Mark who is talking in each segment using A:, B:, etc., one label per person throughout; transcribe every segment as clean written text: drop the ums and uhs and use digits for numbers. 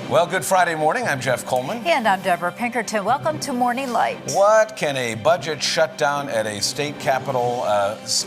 A: Well, good Friday morning. I'm Jeff Coleman.
B: And I'm Debra Pinkerton. Welcome to Morning Light.
A: What can a budget shutdown at a state capitol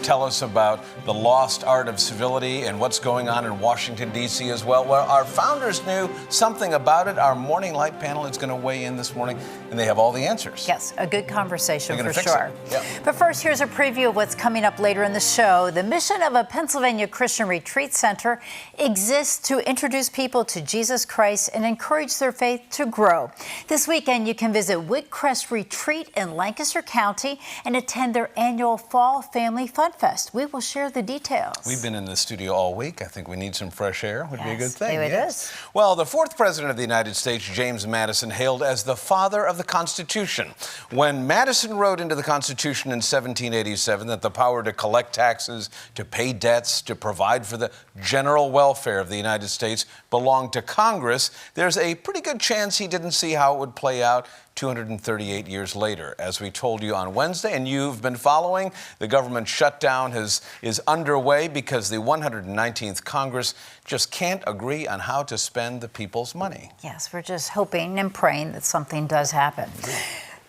A: tell us about the lost art of civility and what's going on in Washington, D.C. as well? Well, our founders knew something about it. Our Morning Light panel is going to weigh in this morning, and they have all the answers.
B: Yes, a good conversation for
A: fix
B: sure.
A: Yep.
B: But first, here's a preview of what's coming up later in the show. The mission of a Pennsylvania Christian Retreat Center exists to introduce people to Jesus Christ and encourage their faith to grow. This weekend, you can visit Woodcrest Retreat in Lancaster County and attend their annual Fall Family Fun Fest. We will share the details.
A: We've been in the studio all week. I think we need some fresh air. Would be a good thing.
B: It is.
A: Well, the fourth president of the United States, James Madison, hailed as the father of the Constitution. When Madison wrote into the Constitution in 1787 that the power to collect taxes, to pay debts, to provide for the general welfare of the United States belonged to Congress, there's a pretty good chance he didn't see how it would play out 238 years later. As we told you on Wednesday, and you've been following, the government shutdown is underway because the 119th Congress just can't agree on how to spend the people's money.
B: Yes, we're just hoping and praying that something does happen.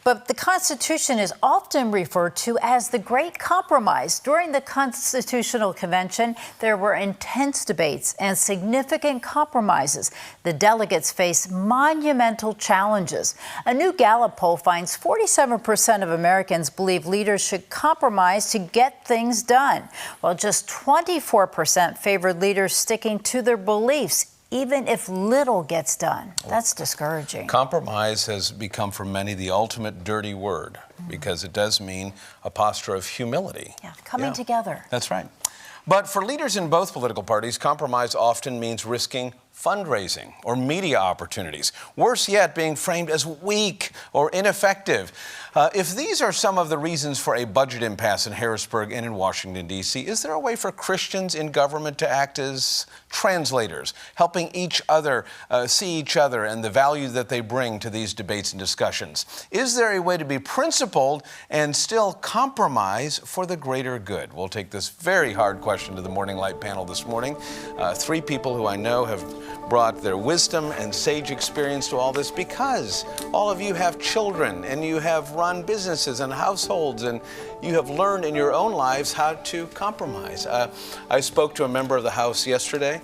B: But the Constitution is often referred to as the Great Compromise. During the Constitutional Convention, there were intense debates and significant compromises. The delegates faced monumental challenges. A new Gallup poll finds 47% of Americans believe leaders should compromise to get things done, while just 24% favored leaders sticking to their beliefs, even if little gets done. That's discouraging.
A: Compromise has become for many the ultimate dirty word because it does mean a posture of humility.
B: Yeah, coming together.
A: That's right. But for leaders in both political parties, compromise often means risking fundraising or media opportunities. Worse yet, being framed as weak or ineffective. If these are some of the reasons for a budget impasse in Harrisburg and in Washington, D.C., is there a way for Christians in government to act as translators, helping each other see each other and the value that they bring to these debates and discussions? Is there a way to be principled and still compromise for the greater good? We'll take this very hard question to the Morning Light panel this morning. Three people who I know have brought their wisdom and sage experience to all this because all of you have children and you have run businesses and households and you have learned in your own lives how to compromise. I spoke to a member of the House yesterday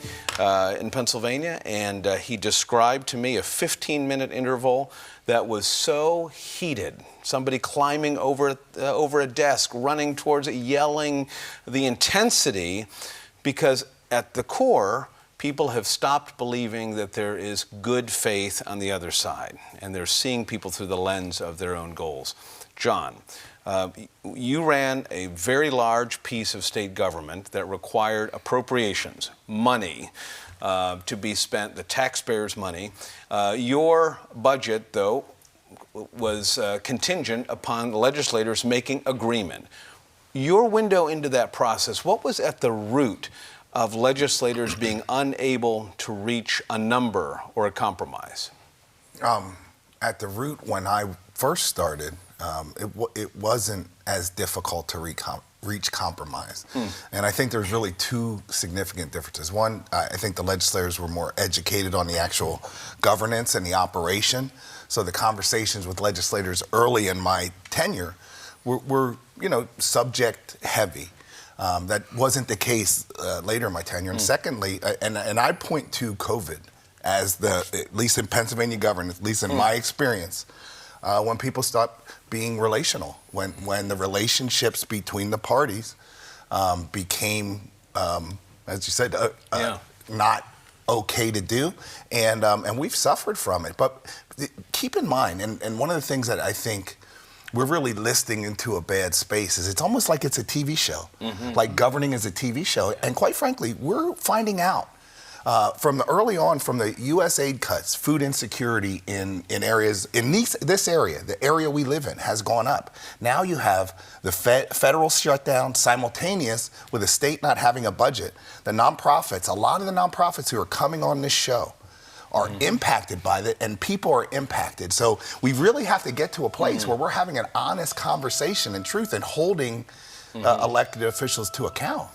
A: in Pennsylvania, and he described to me a 15-minute interval that was so heated. Somebody climbing over a desk, running towards it, yelling, the intensity, because at the core, people have stopped believing that there is good faith on the other side, and they're seeing people through the lens of their own goals. John, you ran a very large piece of state government that required appropriations, money to be spent, the taxpayers' money. Your budget, though, was contingent upon legislators making agreement. Your window into that process, what was at the root of legislators being unable to reach a number or a compromise?
C: At the root, when I first started, it wasn't as difficult to reach compromise. And I think there's really two significant differences. One, I think the legislators were more educated on the actual governance and the operation. So the conversations with legislators early in my tenure were subject heavy. That wasn't the case later in my tenure. And secondly, and I point to COVID as at least in Pennsylvania government, at least in my experience, when people stopped being relational, when the relationships between the parties became, as you said, not okay to do, and we've suffered from it. But keep in mind, and one of the things that I think we're really listing into a bad space is it's almost like it's a TV show, like governing is a TV show. And quite frankly, we're finding out from the early on, from the U.S. aid cuts, food insecurity in areas, in this area, the area we live in, has gone up. Now you have the federal shutdown simultaneous with the state not having a budget. The nonprofits, a lot of the nonprofits who are coming on this show are impacted by that, and people are impacted. So we really have to get to a place where we're having an honest conversation and truth and holding elected officials to account.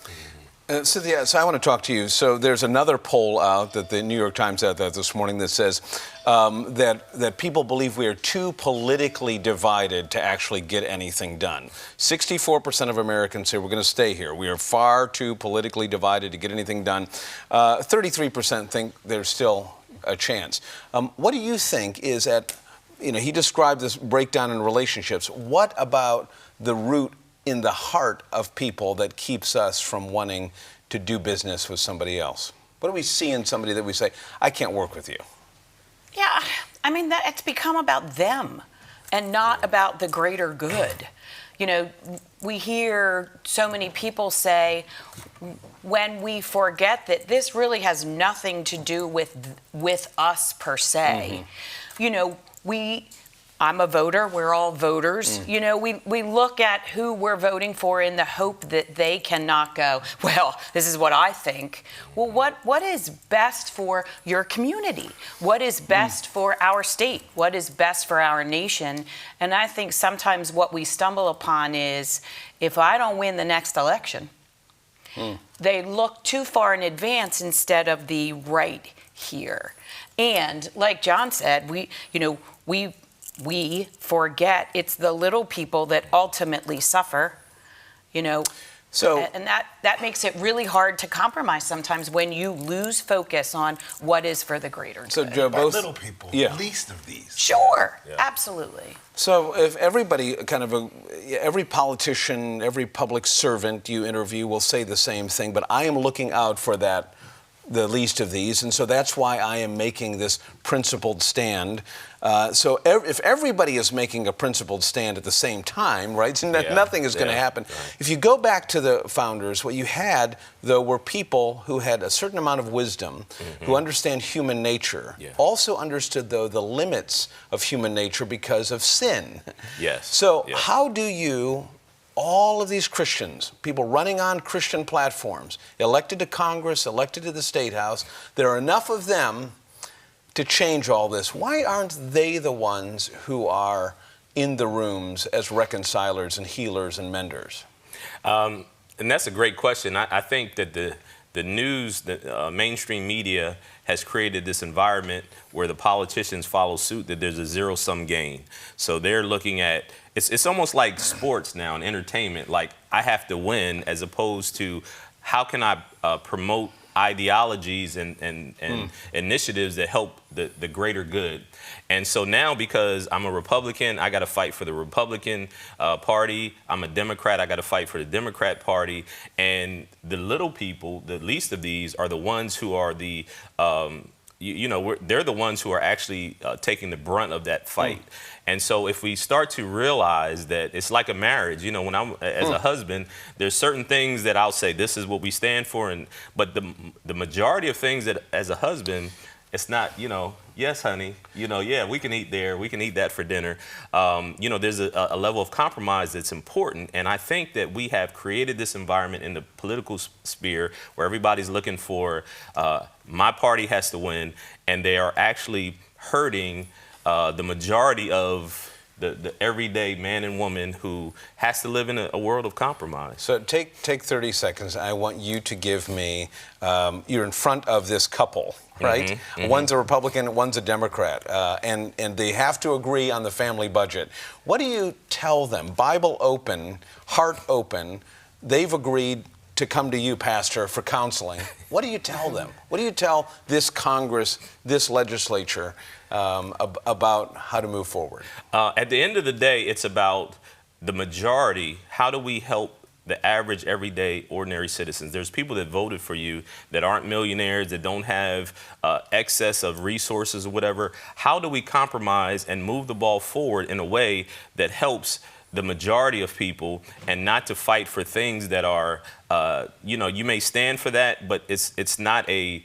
A: Cynthia, so I want to talk to you. So there's another poll out that the New York Times had this morning that says that people believe we are too politically divided to actually get anything done. 64% of Americans say we're going to stay here. We are far too politically divided to get anything done. 33% think there's still a chance. What do you think is he described this breakdown in relationships. What about the root in the heart of people that keeps us from wanting to do business with somebody else? What do we see in somebody that we say, I can't work with you?
D: Yeah, I mean, it's become about them and not about the greater good. You know, we hear so many people say, when we forget that this really has nothing to do with us per se, you know, I'm a voter, we're all voters. You know, we look at who we're voting for in the hope that they cannot go, well, this is what I think. Well, what is best for your community? What is best for our state? What is best for our nation? And I think sometimes what we stumble upon is, if I don't win the next election, they look too far in advance instead of the right here. And like John said, we forget it's the little people that ultimately suffer, you know. So, and that makes it really hard to compromise sometimes when you lose focus on what is for the greater good.
A: So, Joe, both
C: little people, least of these.
D: Sure, absolutely.
A: So if everybody, every politician, every public servant you interview will say the same thing, but I am looking out for the least of these, and so that's why I am making this principled stand. So if everybody is making a principled stand at the same time, right, nothing is going to happen. Right. If you go back to the founders, what you had, though, were people who had a certain amount of wisdom, who understand human nature, also understood, though, the limits of human nature because of sin.
E: Yes.
A: So how do you... all of these Christians, people running on Christian platforms, elected to Congress, elected to the State House, there are enough of them to change all this. Why aren't they the ones who are in the rooms as reconcilers and healers and menders?
E: And that's a great question. I think that the news, the mainstream media has created this environment where the politicians follow suit, that there's a zero-sum game. So they're looking at, it's almost like sports now and entertainment, like I have to win, as opposed to how can I promote ideologies and initiatives that help the greater good. And so now, because I'm a Republican, I got to fight for the Republican Party. I'm a Democrat, I got to fight for the Democrat Party. And the little people, the least of these, are the ones who are the, they're the ones who are actually taking the brunt of that fight. And so if we start to realize that it's like a marriage, when I'm as a husband, there's certain things that I'll say, this is what we stand for. But the majority of things that as a husband, it's not, yes, honey, yeah, we can eat there, we can eat that for dinner. There's a level of compromise that's important. And I think that we have created this environment in the political sphere where everybody's looking for, my party has to win, and they are actually hurting the majority of the everyday man and woman who has to live in a world of compromise. So
A: take 30 seconds. I want you to give me, you're in front of this couple, right? One's a Republican, one's a Democrat, and they have to agree on the family budget. What do you tell them? Bible open, heart open, they've agreed to come to you, Pastor, for counseling. What do you tell them? What do you tell this Congress, this legislature, about how to move forward?
E: At the end of the day, it's about the majority. How do we help the average, everyday, ordinary citizens? There's people that voted for you that aren't millionaires, that don't have excess of resources or whatever. How do we compromise and move the ball forward in a way that helps the majority of people, and not to fight for things that are, you may stand for that, but it's not a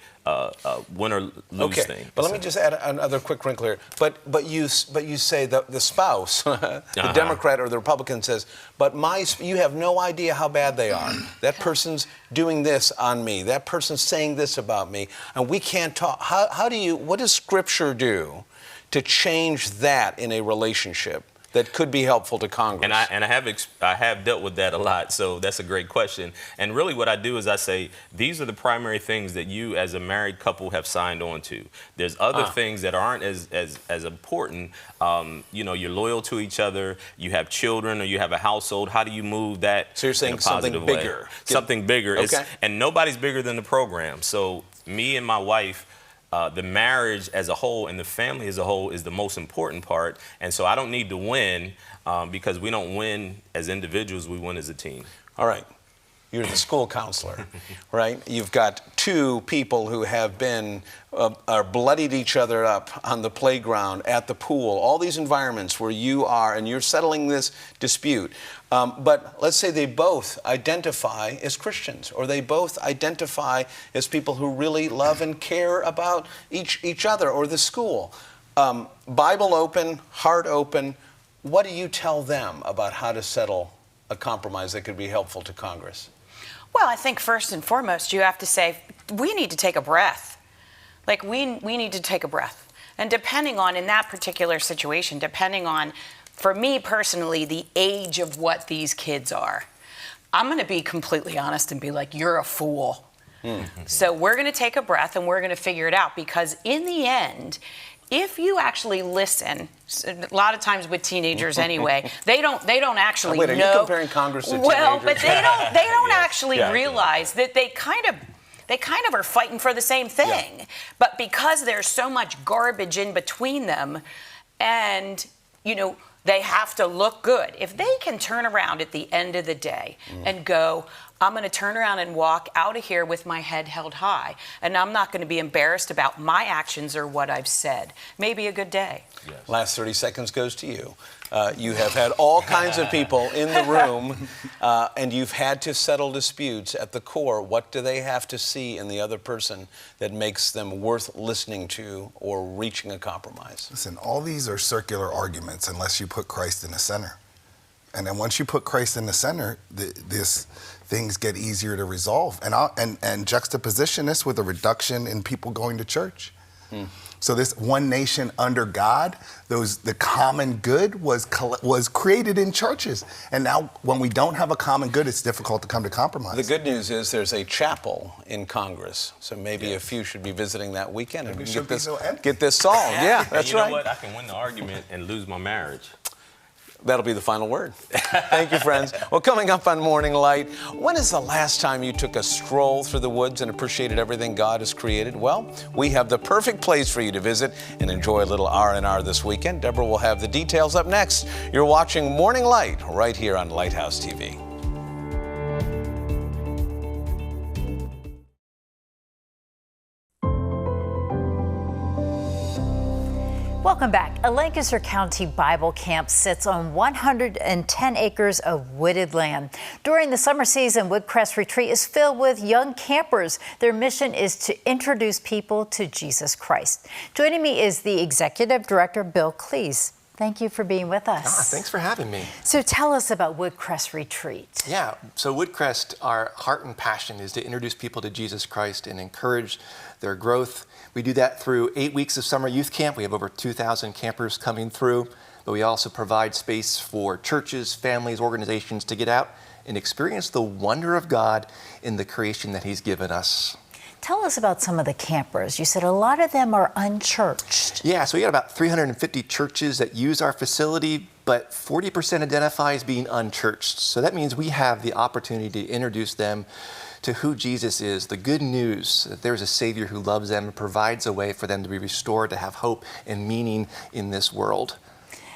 E: win or lose thing.
A: But let me just add another quick wrinkle here. But you say that the spouse, the Democrat or the Republican, says, but you have no idea how bad they are. That person's doing this on me. That person's saying this about me, and we can't talk. What does Scripture do to change that in a relationship? that could be helpful to Congress?
E: And I have dealt with that a lot, so that's a great question. And really what I do is I say, these are the primary things that you as a married couple have signed on to. There's other things that aren't as important. You know, you're loyal to each other, you have children, or you have a household. How do you move that?
A: So you're saying
E: in a positive
A: something
E: way?
A: bigger.
E: Something bigger.
A: Okay.
E: And nobody's bigger than the program. So me and my wife, the marriage as a whole and the family as a whole is the most important part. And so I don't need to win because we don't win as individuals, we win as a team.
A: All right. You're the school counselor, right? You've got two people who have been, are bloodied each other up on the playground, at the pool, all these environments where you are and you're settling this dispute. But let's say they both identify as Christians, or they both identify as people who really love and care about each other or the school. Bible open, heart open, what do you tell them about how to settle a compromise that could be helpful to Congress?
D: Well, I think first and foremost, you have to say, we need to take a breath. Like, we need to take a breath. And depending on, in that particular situation, depending on, for me personally, the age of what these kids are, I'm going to be completely honest and be like, you're a fool. So we're going to take a breath and we're going to figure it out, because in the end, if you actually listen, a lot of times with teenagers anyway, they don't actually
A: Wait,
D: know.
A: are you comparing Congress to teenagers?
D: Well, but they don't actually
E: Yeah.
D: realize that they kind of are fighting for the same thing.
A: Yeah.
D: But because there's so much garbage in between them, and you know, they have to look good. If they can turn around at the end of the day and go, I'm going to turn around and walk out of here with my head held high, and I'm not going to be embarrassed about my actions or what I've said. Maybe a good day.
E: Yes.
A: Last 30 seconds goes to you. You have had all kinds of people in the room, and you've had to settle disputes. At the core, what do they have to see in the other person that makes them worth listening to or reaching a compromise?
C: Listen, all these are circular arguments unless you put Christ in the center. And then once you put Christ in the center, things get easier to resolve. And juxtaposition this with a reduction in people going to church. So this one nation under God, the common good was created in churches. And now when we don't have a common good, it's difficult to come to compromise.
A: The good news is there's a chapel in Congress, so maybe a few should be visiting that weekend and
C: Maybe it
A: get
C: should be so empty.
A: this solved. Yeah,
E: And
A: that's
E: you know
A: right.
E: what? I can win the argument and lose my marriage.
A: That'll be the final word. Thank you, friends. Well, coming up on Morning Light, when is the last time you took a stroll through the woods and appreciated everything God has created? Well, we have the perfect place for you to visit and enjoy a little R&R this weekend. Deborah will have the details up next. You're watching Morning Light right here on Lighthouse TV.
B: Welcome back. A Lancaster County Bible camp sits on 110 acres of wooded land. During the summer season, Woodcrest Retreat is filled with young campers. Their mission is to introduce people to Jesus Christ. Joining me is the Executive Director, Bill Klees. Thank you for being with us.
F: Thanks for having me.
B: So tell us about Woodcrest Retreat.
F: Yeah, so Woodcrest, our heart and passion is to introduce people to Jesus Christ and encourage their growth. We do that through 8 weeks of summer youth camp. We have over 2,000 campers coming through, but we also provide space for churches, families, organizations to get out and experience the wonder of God in the creation that He's given us.
B: Tell us about some of the campers. You said a lot of them are unchurched.
F: Yeah, so we got about 350 churches that use our facility, but 40% identify as being unchurched. So that means we have the opportunity to introduce them to who Jesus is, the good news that there's a Savior who loves them and provides a way for them to be restored, to have hope and meaning in this world.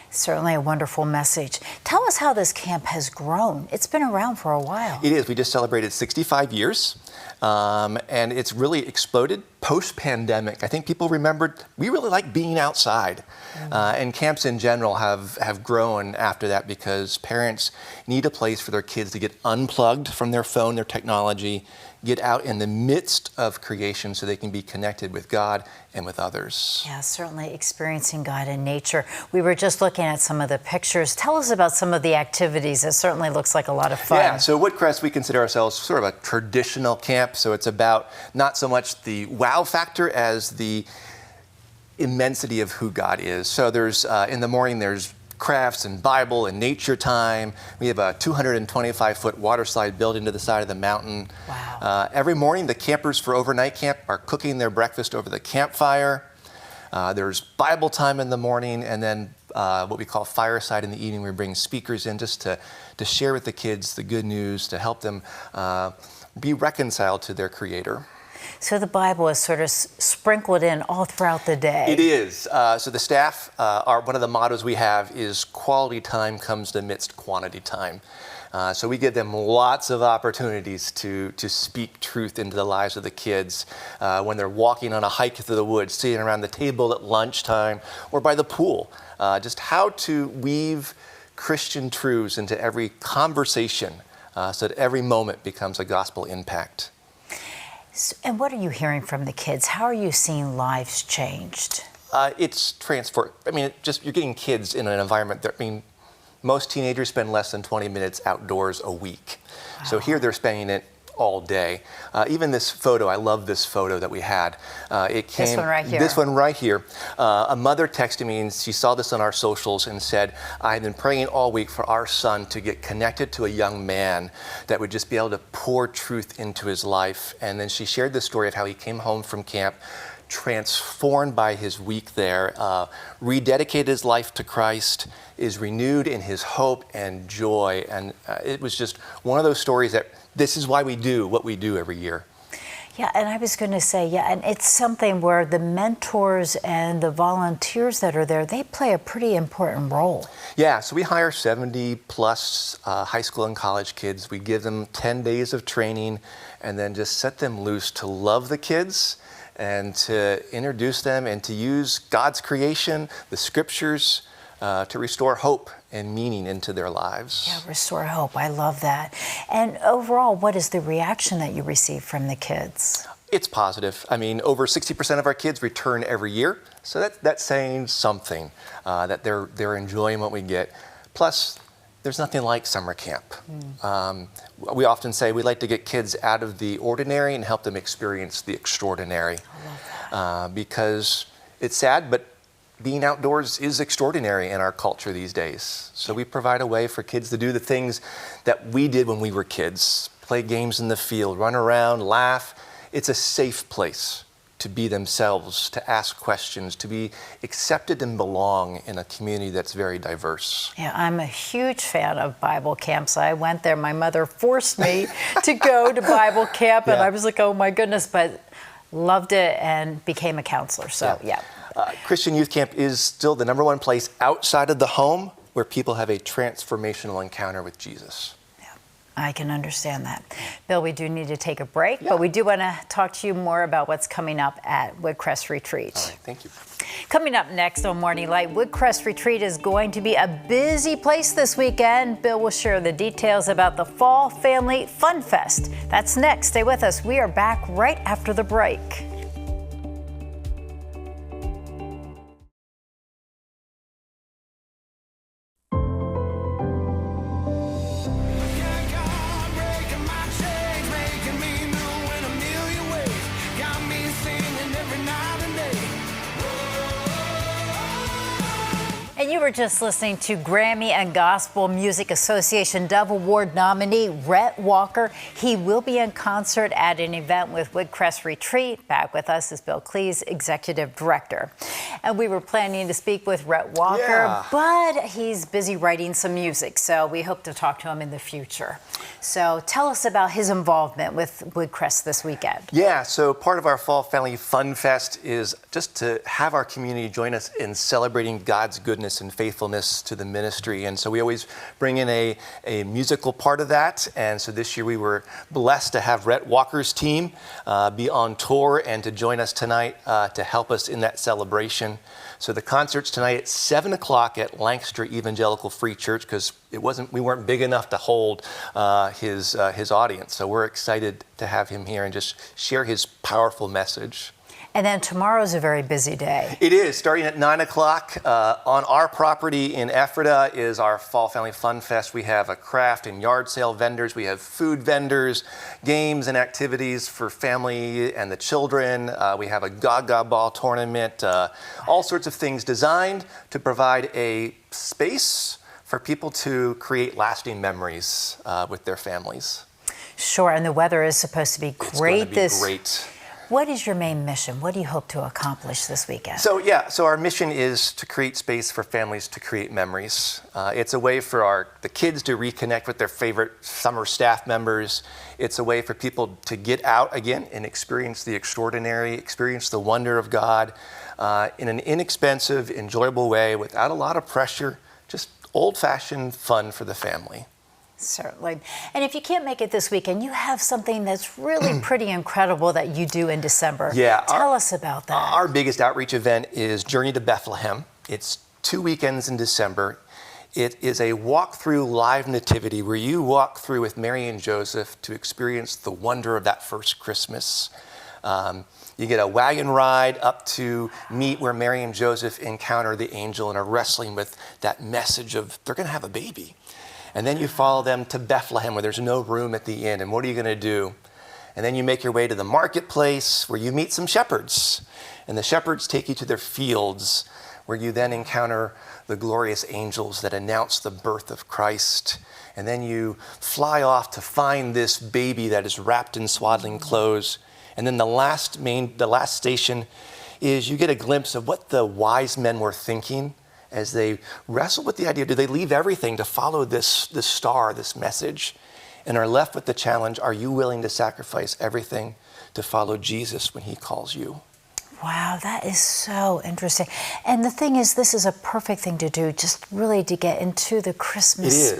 B: Certainly a wonderful message. Tell us how this camp has grown. It's been around for a while.
F: It is. We just celebrated 65 years, and it's really exploded post-pandemic. I think people remembered we really like being outside, and camps in general have grown after that because parents need a place for their kids to get unplugged from their phone, their technology, get out in the midst of creation so they can be connected with God and with others.
B: Yeah, certainly experiencing God in nature. We were just looking at some of the pictures. Tell us about some of the activities. It certainly looks like a lot of fun.
F: Yeah, so Woodcrest, we consider ourselves sort of a traditional camp, so it's about not so much the wow factor as the immensity of who God is. So there's, in the morning, there's crafts and Bible and nature time. We have a 225-foot water slide built into the side of the mountain.
B: Wow.
F: Every morning, the campers for overnight camp are cooking their breakfast over the campfire. There's Bible time in the morning, and then what we call fireside in the evening. We bring speakers in just to share with the kids the good news, to help them be reconciled to their Creator.
B: So the Bible is sort of sprinkled in all throughout the day.
F: It is. So the staff, one of the mottos we have is quality time comes amidst quantity time. So we give them lots of opportunities to speak truth into the lives of the kids when they're walking on a hike through the woods, sitting around the table at lunchtime, or by the pool. Just how to weave Christian truths into every conversation so that every moment becomes a gospel impact.
B: And what are you hearing from the kids? How are you seeing lives changed?
F: It's transformed. I mean, you're getting kids in an environment that, most teenagers spend less than 20 minutes outdoors a week. Wow. So here they're spending it all day. Even this photo, I love this photo that we had. It came,
B: this one right here.
F: This one right here. A mother texted me, and she saw this on our socials and said, I've been praying all week for our son to get connected to a young man that would just be able to pour truth into his life. And then she shared the story of how he came home from camp, transformed by his week there, rededicated his life to Christ, is renewed in his hope and joy. And it was just one of those stories that this is why we do what we do every year.
B: Yeah, and I was going to say, and it's something where the mentors and the volunteers that are there, they play a pretty important role.
F: Yeah, so we hire 70 plus high school and college kids. We give them 10 days of training and then just set them loose to love the kids and to introduce them and to use God's creation, the scriptures, to restore hope and meaning into their lives.
B: Yeah, restore hope. I love that. And overall, what is the reaction that you receive from the kids?
F: It's positive. Over 60% of our kids return every year, so that's saying something, that they're enjoying what we get. Plus, there's nothing like summer camp. We often say we like to get kids out of the ordinary and help them experience the extraordinary.
B: I love that.
F: Because it's sad, but being outdoors is extraordinary in our culture these days. So we provide a way for kids to do the things that we did when we were kids. Play games in the field, run around, laugh. It's a safe place to be themselves, to ask questions, to be accepted and belong in a community that's very diverse.
B: Yeah, I'm a huge fan of Bible camps. I went there. My mother forced me to go to Bible camp, and I was like, oh my goodness, but loved it and became a counselor. So, yeah.
F: Christian Youth Camp is still the number one place outside of the home where people have a transformational encounter with Jesus.
B: Yeah, I can understand that. Bill, we do need to take a break, but we do want to talk to you more about what's coming up at Woodcrest Retreat.
F: All right, thank you.
B: Coming up next on Morning Light, Woodcrest Retreat is going to be a busy place this weekend. Bill will share the details about the Fall Family Fun Fest. That's next. Stay with us. We are back right after the break. And you were just listening to Grammy and Gospel Music Association Dove Award nominee Rhett Walker. He will be in concert at an event with Woodcrest Retreat. Back with us is Bill Klees, Executive Director. And we were planning to speak with Rhett Walker, but he's busy writing some music, so we hope to talk to him in the future. So tell us about his involvement with Woodcrest this weekend.
F: Yeah, so part of our Fall Family Fun Fest is just to have our community join us in celebrating God's goodness and faithfulness to the ministry. And so we always bring in a musical part of that. And so this year we were blessed to have Rhett Walker's team be on tour and to join us tonight to help us in that celebration. So the concert's tonight at 7 o'clock at Lancaster Evangelical Free Church, because we weren't big enough to hold his audience. So we're excited to have him here and just share his powerful message.
B: And then tomorrow's a very busy day.
F: It is. Starting at 9 o'clock on our property in Ephrata is our Fall Family Fun Fest. We have a craft and yard sale vendors. We have food vendors, games and activities for family and the children. We have a Gaga Ball tournament, all sorts of things designed to provide a space for people to create lasting memories with their families.
B: Sure, and the weather is supposed to be great.
F: It's going to be great.
B: What is your main mission? What do you hope to accomplish this weekend?
F: So our mission is to create space for families to create memories. It's a way for the kids to reconnect with their favorite summer staff members. It's a way for people to get out again and experience the extraordinary, experience the wonder of God in an inexpensive, enjoyable way without a lot of pressure, just old-fashioned fun for the family.
B: Certainly. And if you can't make it this weekend, you have something that's really pretty incredible that you do in December.
F: Yeah.
B: Tell us about that.
F: Our biggest outreach event is Journey to Bethlehem. It's 2 weekends in December. It is a walk-through live nativity where you walk through with Mary and Joseph to experience the wonder of that first Christmas. You get a wagon ride up to meet where Mary and Joseph encounter the angel and are wrestling with that message of they're going to have a baby. And then you follow them to Bethlehem where there's no room at the inn. And what are you going to do? And then you make your way to the marketplace where you meet some shepherds. And the shepherds take you to their fields where you then encounter the glorious angels that announce the birth of Christ. And then you fly off to find this baby that is wrapped in swaddling clothes. And then the last station is you get a glimpse of what the wise men were thinking as they wrestle with the idea, do they leave everything to follow this star, this message, and are left with the challenge, are you willing to sacrifice everything to follow Jesus when he calls you?
B: Wow, that is so interesting. And the thing is, this is a perfect thing to do, just really to get into the Christmas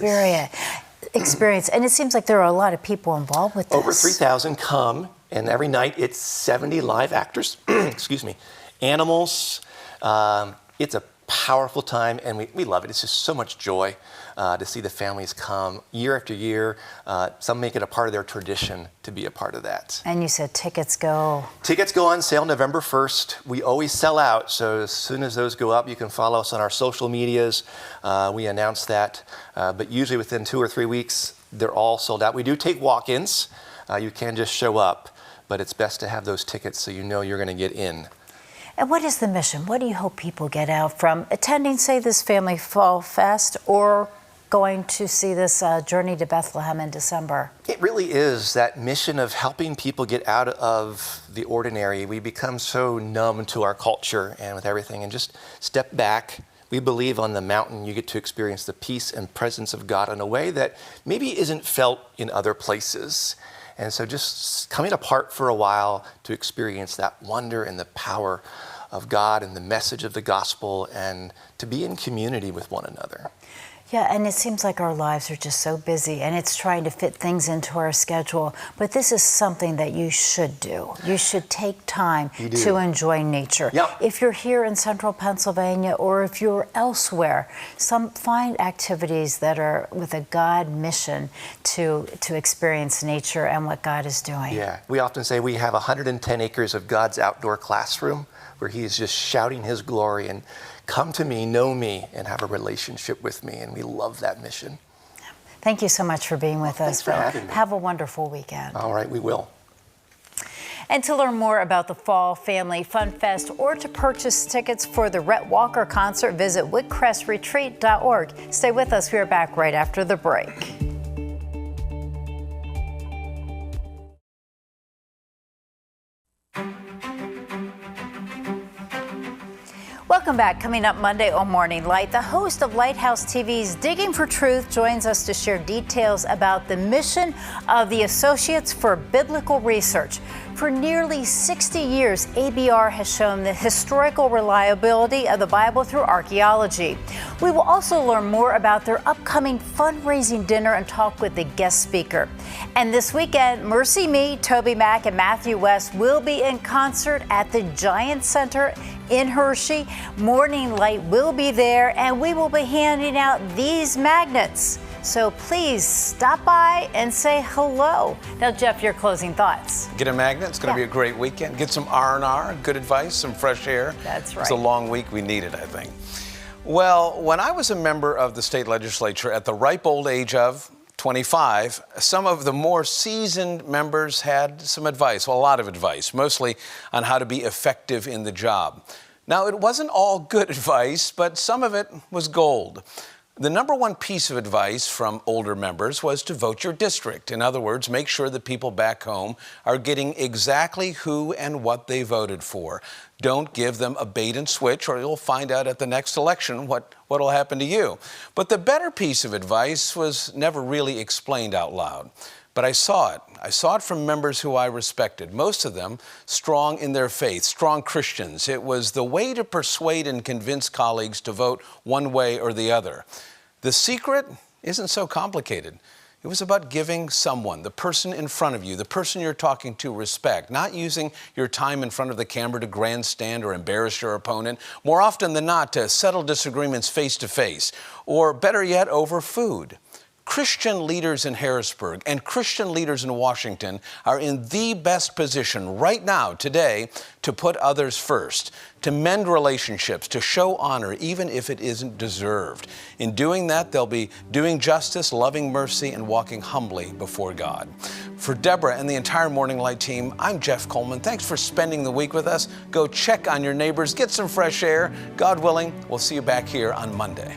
B: experience. And it seems like there are a lot of people involved with this.
F: Over 3,000 come, and every night it's 70 live actors, excuse me, animals. It's a powerful time, and we love it. It's just so much joy to see the families come year after year. Some make it a part of their tradition to be a part of that.
B: And you said tickets go?
F: Tickets go on sale November 1st. We always sell out, so as soon as those go up, you can follow us on our social medias. We announce that, but usually within 2 or 3 weeks, they're all sold out. We do take walk-ins. You can just show up, but it's best to have those tickets so you know you're going to get in.
B: And what is the mission? What do you hope people get out from attending, say, this Family Fall Fest or going to see this Journey to Bethlehem in December?
F: It really is that mission of helping people get out of the ordinary. We become so numb to our culture and with everything and just step back. We believe on the mountain you get to experience the peace and presence of God in a way that maybe isn't felt in other places. And so just coming apart for a while to experience that wonder and the power of God and the message of the gospel and to be in community with one another.
B: Yeah, and it seems like our lives are just so busy and it's trying to fit things into our schedule. But this is something that you should do. You should take time to enjoy nature.
F: Yep.
B: If you're here in central Pennsylvania or if you're elsewhere, find activities that are with a God mission to experience nature and what God is doing.
F: Yeah, we often say we have 110 acres of God's outdoor classroom where he's just shouting his glory and come to me, know me, and have a relationship with me. And we love that mission.
B: Thank you so much for being with us.
F: Thanks for having me.
B: Have a wonderful weekend.
F: All right, we will.
B: And to learn more about the Fall Family Fun Fest or to purchase tickets for the Rhett Walker concert, visit woodcrestretreat.org. Stay with us. We are back right after the break. Welcome back. Coming up Monday on Morning Light, the host of Lighthouse TV's Digging for Truth joins us to share details about the mission of the Associates for Biblical Research. For nearly 60 years, ABR has shown the historical reliability of the Bible through archaeology. We will also learn more about their upcoming fundraising dinner and talk with the guest speaker. And this weekend, Mercy Me, Toby Mack, and Matthew West will be in concert at the Giant Center in Hershey. Morning Light will be there, and we will be handing out these magnets. So please stop by and say hello. Now, Jeff, your closing thoughts.
A: Get a magnet. It's going to be a great weekend. Get some R&R, good advice, some fresh air.
B: That's right.
A: It's a long week. We need it, I think. Well, when I was a member of the state legislature at the ripe old age of 25, some of the more seasoned members had some advice, well, a lot of advice, mostly on how to be effective in the job. Now, it wasn't all good advice, but some of it was gold. The number one piece of advice from older members was to vote your district. In other words, make sure that people back home are getting exactly who and what they voted for. Don't give them a bait and switch, or you'll find out at the next election what'll happen to you. But the better piece of advice was never really explained out loud. But I saw it. I saw it from members who I respected, most of them strong in their faith, strong Christians. It was the way to persuade and convince colleagues to vote one way or the other. The secret isn't so complicated. It was about giving someone, the person in front of you, the person you're talking to, respect, not using your time in front of the camera to grandstand or embarrass your opponent, more often than not to settle disagreements face to face, or better yet, over food. Christian leaders in Harrisburg and Christian leaders in Washington are in the best position right now, today, to put others first, to mend relationships, to show honor, even if it isn't deserved. In doing that, they'll be doing justice, loving mercy, and walking humbly before God. For Debra and the entire Morning Light team, I'm Jeff Coleman. Thanks for spending the week with us. Go check on your neighbors, get some fresh air. God willing, we'll see you back here on Monday.